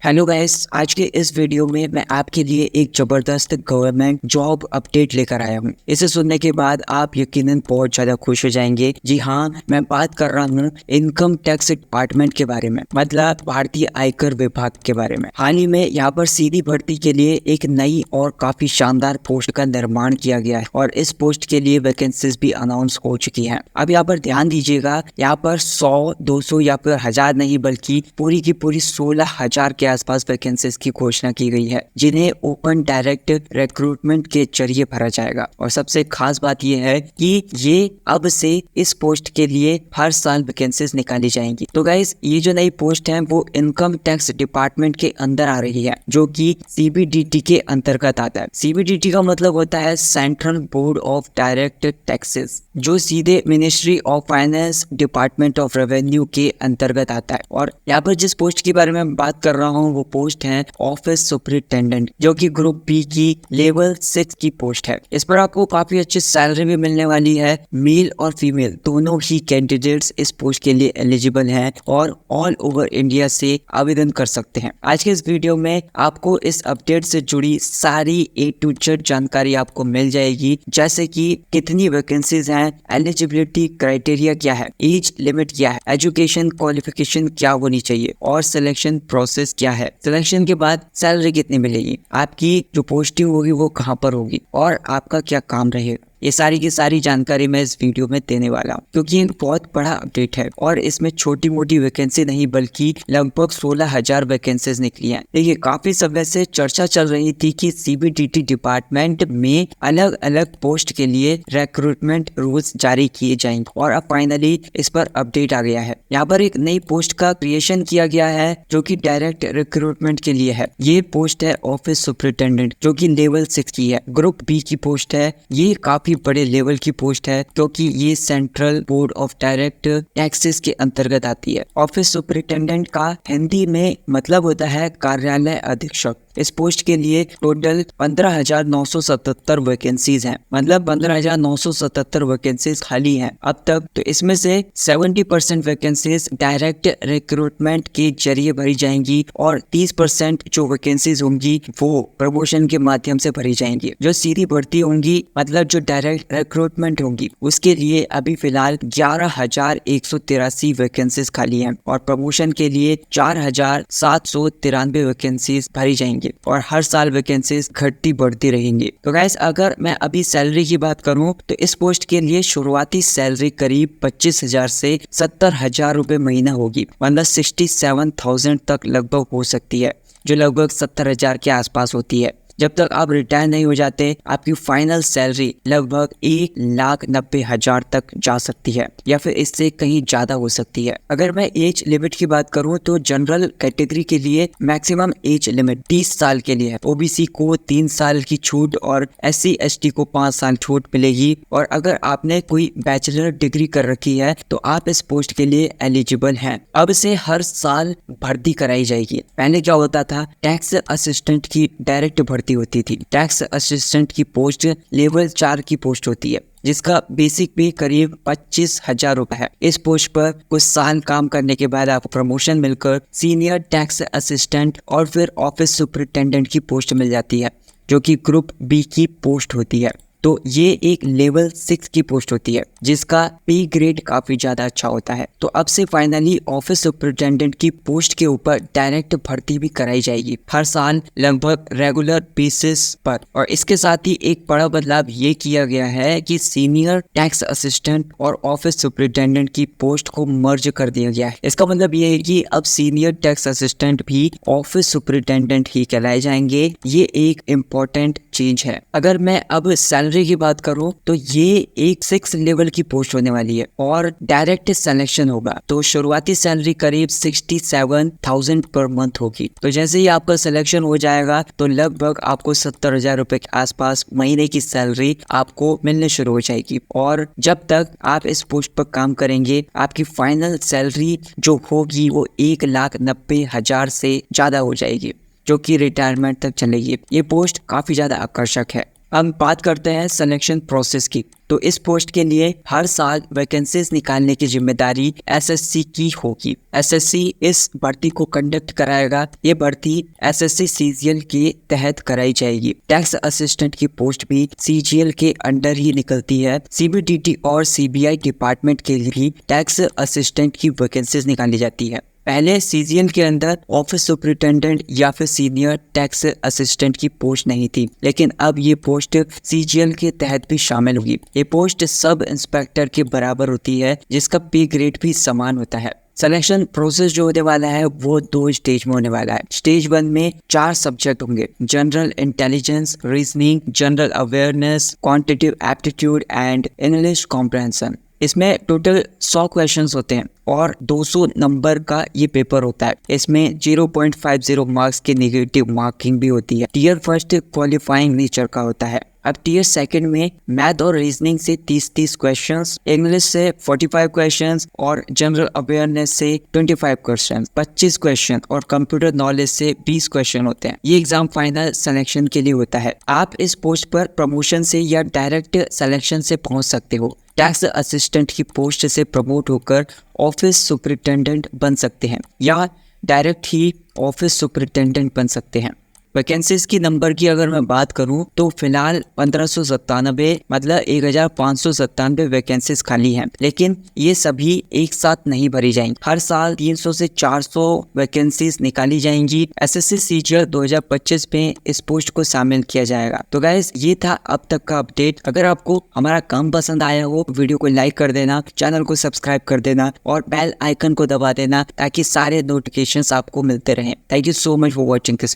Hello guys, आज के इस वीडियो में मैं आपके लिए एक जबरदस्त गवर्नमेंट जॉब अपडेट लेकर आया हूं। इसे सुनने के बाद आप यकीनन बहुत ज्यादा खुश हो जाएंगे। जी हाँ, मैं बात कर रहा हूं इनकम टैक्स डिपार्टमेंट के बारे में, मतलब भारतीय आयकर विभाग के बारे में। हाल ही में यहाँ पर सीधी भर्ती के लिए एक नई और काफी शानदार पोस्ट का निर्माण किया गया है और इस पोस्ट के लिए वैकेंसीज भी अनाउंस हो चुकी है। अब यहाँ पर ध्यान दीजिएगा, यहाँ पर 100, 200 या फिर 1000 नहीं बल्कि पूरी की पूरी 16,000 के आसपास वैकेंसीज की घोषणा की गई है, जिन्हें ओपन डायरेक्ट रिक्रूटमेंट के जरिए भरा जाएगा। और सबसे खास बात यह है कि ये अब से इस पोस्ट के लिए हर साल वैकेंसीज निकाली जाएंगी। तो गाइस, ये जो नई पोस्ट है वो इनकम टैक्स डिपार्टमेंट के अंदर आ रही है, जो कि सीबीडीटी के अंतर्गत आता है। सीबीडीटी का मतलब होता है central board of direct taxes, जो सीधे ministry of finance, department of revenue के अंतर्गत आता है। और यहाँ पर जिस पोस्ट के बारे में बात कर रहा हूँ वो पोस्ट है ऑफिस सुपरिटेंडेंट, जो कि ग्रुप बी की लेवल 6 की पोस्ट है। इस पर आपको काफी अच्छी सैलरी भी मिलने वाली है। मेल और फीमेल दोनों ही कैंडिडेट्स इस पोस्ट के लिए एलिजिबल हैं और ऑल ओवर इंडिया से आवेदन कर सकते हैं। आज के इस वीडियो में आपको इस अपडेट से जुड़ी सारी A to Z जानकारी आपको मिल जाएगी, जैसे कि कितनी वैकेंसीज हैं, एलिजिबिलिटी क्राइटेरिया क्या है, एज लिमिट क्या है, एजुकेशन क्वालिफिकेशन क्या होनी चाहिए और सिलेक्शन प्रोसेस क्या है, सिलेक्शन के बाद सैलरी कितनी मिलेगी, आपकी जो पोस्टिंग होगी वो कहाँ पर होगी और आपका क्या काम रहेगा। ये सारी की सारी जानकारी मैं इस वीडियो में देने वाला हूँ, क्योंकि ये बहुत बड़ा अपडेट है और इसमें छोटी मोटी वैकेंसी नहीं बल्कि लगभग 16,000 वैकेंसीज निकली हैं। देखिए, काफी समय से चर्चा चल रही थी कि सीबीडीटी डिपार्टमेंट में अलग अलग पोस्ट के लिए रिक्रूटमेंट रूल्स जारी किए जाएंगे और अब फाइनली इस पर अपडेट आ गया है। यहाँ पर एक नई पोस्ट का क्रिएशन किया गया है, जो कि डायरेक्ट रिक्रूटमेंट के लिए है। ये पोस्ट है ऑफिस सुपरिटेंडेंट, जो कि लेवल 6 की है, ग्रुप बी की पोस्ट है। ये काफी बड़े लेवल की पोस्ट है, क्योंकि ये central board of direct taxes के अंतर्गत आती है। ऑफिस सुपरिटेंडेंट का हिंदी में मतलब होता है कार्यालय अधीक्षक। इस पोस्ट के लिए टोटल 15,977 वैकेंसीज हैं, मतलब 15,977 वैकेंसीज खाली हैं अब तक। तो इसमें से 70% वैकेंसीज डायरेक्ट रिक्रूटमेंट के जरिए भरी जाएंगी और 30% जो वैकेंसीज होंगी वो प्रमोशन के माध्यम से भरी जाएंगी। जो सीधी भर्ती होंगी, मतलब जो डायरेक्ट रिक्रूटमेंट होंगी, उसके लिए अभी फिलहाल 11,183 वैकेंसीज खाली हैं और प्रमोशन के लिए 4,793 वैकेंसीज भरी जाएंगी और हर साल वैकेंसीज घटती बढ़ती रहेंगी। तो गाइस, अगर मैं अभी सैलरी की बात करूं तो इस पोस्ट के लिए शुरुआती सैलरी करीब 25,000 से 70,000 रुपए महीना होगी, मतलब 67,000 तक लगभग हो सकती है, जो लगभग 70,000 के आसपास होती है। जब तक आप रिटायर नहीं हो जाते, आपकी फाइनल सैलरी लगभग 1,90,000 तक जा सकती है या फिर इससे कहीं ज्यादा हो सकती है। अगर मैं एज लिमिट की बात करूं तो जनरल कैटेगरी के लिए मैक्सिमम एज लिमिट 30 साल के लिए है। ओबीसी को 3 साल की छूट और SC ST को 5 साल छूट मिलेगी। और अगर आपने कोई बैचलर डिग्री कर रखी है तो आप इस पोस्ट के लिए एलिजिबल हैं। अब से हर साल भर्ती कराई जाएगी। पहले क्या होता था, टैक्स असिस्टेंट की डायरेक्ट भर्ती होती थी। टैक्स असिस्टेंट की पोस्ट लेवल 4 की पोस्ट होती है, जिसका बेसिक पे करीब 25,000 रुपए है। इस पोस्ट पर कुछ साल काम करने के बाद आपको प्रमोशन मिलकर सीनियर टैक्स असिस्टेंट और फिर ऑफिस सुपरिटेंडेंट की पोस्ट मिल जाती है, जो कि ग्रुप बी की पोस्ट होती है। तो ये एक लेवल 6 की पोस्ट होती है, जिसका पे ग्रेड काफी ज्यादा अच्छा होता है। तो अब से फाइनली ऑफिस सुपरिटेंडेंट की पोस्ट के ऊपर डायरेक्ट भर्ती भी कराई जाएगी हर साल लगभग रेगुलर बेसिस पर। और इसके साथ ही एक बड़ा बदलाव ये किया गया है कि सीनियर टैक्स असिस्टेंट और ऑफिस सुपरिटेंडेंट की पोस्ट को मर्ज कर दिया गया है। इसका मतलब ये है कि अब सीनियर टैक्स असिस्टेंट भी ऑफिस सुपरिटेंडेंट ही कहलाए जाएंगे। ये एक इम्पोर्टेंट चेंज है। अगर मैं अब सैलरी की बात करूं तो ये एक 6 लेवल की पोस्ट होने वाली है और डायरेक्ट सिलेक्शन होगा। तो शुरुआती सैलरी करीब 67,000 पर मंथ होगी। तो जैसे ही आपका सिलेक्शन हो जाएगा तो लगभग आपको 70,000 रुपए के आसपास महीने की सैलरी आपको मिलने शुरू हो जाएगी। और जब तक आप इस पोस्ट पर काम करेंगे, आपकी फाइनल सैलरी जो होगी वो 1,90,000 से ज्यादा हो जाएगी, जो कि रिटायरमेंट तक चलेगी। ये पोस्ट काफी ज्यादा आकर्षक है। हम बात करते हैं सिलेक्शन प्रोसेस की। तो इस पोस्ट के लिए हर साल वैकेंसीज निकालने की जिम्मेदारी एसएससी की होगी। एसएससी इस भर्ती को कंडक्ट कराएगा। ये भर्ती एसएससी सीजीएल के तहत कराई जाएगी। टैक्स असिस्टेंट की पोस्ट भी सीजीएल के अंडर ही निकलती है। सीबीडीटी और सीबीआई डिपार्टमेंट के लिए भी टैक्स असिस्टेंट की वैकेंसीज निकाली जाती है। पहले सीजीएल के अंदर ऑफिस सुपरिटेंडेंट या फिर सीनियर टैक्स असिस्टेंट की पोस्ट नहीं थी, लेकिन अब ये पोस्ट सीजीएल के तहत भी शामिल होगी। ये पोस्ट सब इंस्पेक्टर के बराबर होती है, जिसका पे ग्रेड भी समान होता है। सिलेक्शन प्रोसेस जो होने वाला है वो 2 स्टेज में होने वाला है। स्टेज 1 में 4 सब्जेक्ट होंगे: general intelligence, reasoning, general awareness, quantitative aptitude and English comprehension. इसमें टोटल 100 क्वेश्चंस होते हैं और 200 नंबर का ये पेपर होता है। इसमें 0.50 मार्क्स की नेगेटिव मार्किंग भी होती है। टीयर फर्स्ट क्वालिफाइंग नेचर का होता है। अब टीयर सेकंड में मैथ और रीजनिंग से 30 क्वेश्चंस, इंग्लिश से 45 क्वेश्चंस और जनरल अवेयरनेस से 25 क्वेश्चंस, 25 क्वेश्चन और कंप्यूटर नॉलेज से 20 क्वेश्चन होते हैं। ये एग्जाम फाइनल सिलेक्शन के लिए होता है। आप इस पोस्ट पर प्रमोशन से या डायरेक्ट सिलेक्शन से पहुंच सकते हो। टैक्स असिस्टेंट की पोस्ट से प्रमोट होकर ऑफिस सुपरिटेंडेंट बन सकते हैं या डायरेक्ट ही ऑफिस सुपरिटेंडेंट बन सकते हैं। वैकेंसीज की नंबर की अगर मैं बात करूं तो फिलहाल 1597 मतलब 1597 वैकेंसीज खाली हैं, लेकिन ये सभी एक साथ नहीं भरी जाएंगी। हर साल 300 से 400 वैकेंसीज निकाली जाएंगी। एसएससी सीजीएल 2025 में इस पोस्ट को शामिल किया जाएगा। तो गाइस, ये था अब तक का अपडेट। अगर आपको हमारा काम पसंद आया हो, वीडियो को लाइक कर देना, चैनल को सब्सक्राइब कर देना और बेल आइकन को दबा देना ताकि सारे नोटिफिकेशंस आपको मिलते रहें। Thank you so much for watching this.